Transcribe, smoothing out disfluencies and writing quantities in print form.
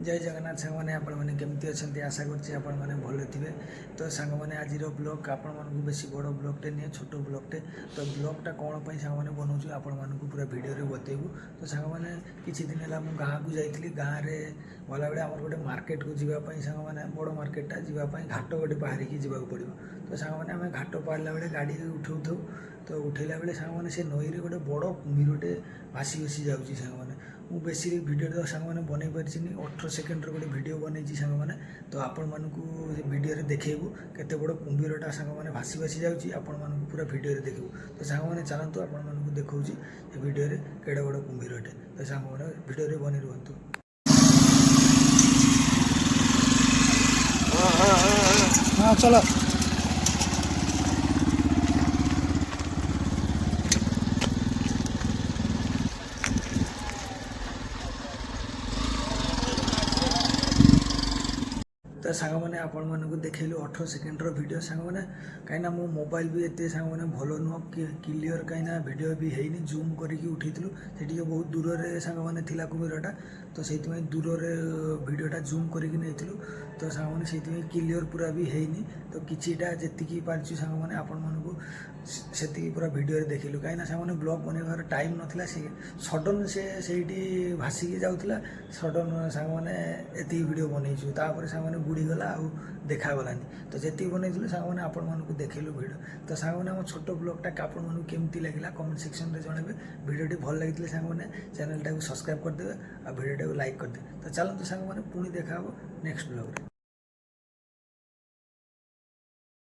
जय जगन्नाथ सांग मैंने आपण मैंने केमती अच्छा आशा करने भल थे। तो सांग मैंने आज ब्लॉग आपण मानक बेसी बड़ ब्लॉगटे नहीं छोट ब्लॉगटे। तो ब्लॉगटा कौन पर सांग मैंने बनाऊँ आपण मानक पूरा भिडियो बतेबू। तो सांग मैंने किसी दिन है मुझे गाँव को जाइली गाँव में गला बेले आम गोटे मार्केट को जावाई सांग मैंने बड़ मार्केटा जावाई घाट गोटे बाहरिकी जावाक पड़ो। तो सांग मैंने आम घाट पहाड़ा बेले गाड़ी उठाऊ था। तो उठेला बेले सांग मैंने से नई गोटे बड़ कुम्भीरटे भासी भासी जाऊँगी सांग मैंने मुझे बेसी भिडियो सांग मैंने बनई पार्टी 18 सेकेंड गोटे भिडियो बनई सांग मैंने। तो आपण मानक भिडियो देखू केते बड़ कुम्भीरटा सांग मैंने भासी भासी जाऊँगी आपण मानक पूरा भिडियो देखू। तो सांग मैंने चलतु आपण मानक देखा भिडियो केड़े बड़ कुम्भीरटे। तो सांग मैंने भिडियो बनी रुहतु। हाँ चलो तो सांग मैंने आपण मानक देखलु 18 सेकेंड भिडियो सांग मैंने कहीं मो मोबाइल भी एत सांग मैंने भल नुह क्लियर कहीं भिडियो भी है जूम करके उठेलु से बहुत दूर से सांग मैंने थिला कुम्भीरटा। तो से दूर से भिडियोटा जूम करके नहीं। तो सांग मैंने से क्लियर पूरा भी है। तो किटा जी पार्टी सांग मैंने आपण मानक से पूरा भिडियो देखलु कहीं सांग मैंने ब्लॉग बनवार टाइम नाला सडन से भासिकी जाऊला सडन सांग मैंने एति भिडियो बनईचु तापर सांग मैंने बुड़ीगला आउ देखागलानी। तो जी बनई सांग मैंने आपण मानक देखलु भिडियो। तो सांग मैंने आम छोट ब्लॉगटा आपण मानक केमती लगे कमेंट सेक्शन में जनइबे। भिडियोटी भल लगी सांग मैंने चैनल टाइम सब्सक्राइब करदे और भिडियो लाइक करदे। तो चलते सांग मैंने पुणी देखा नेक्स्ट ब्लॉग।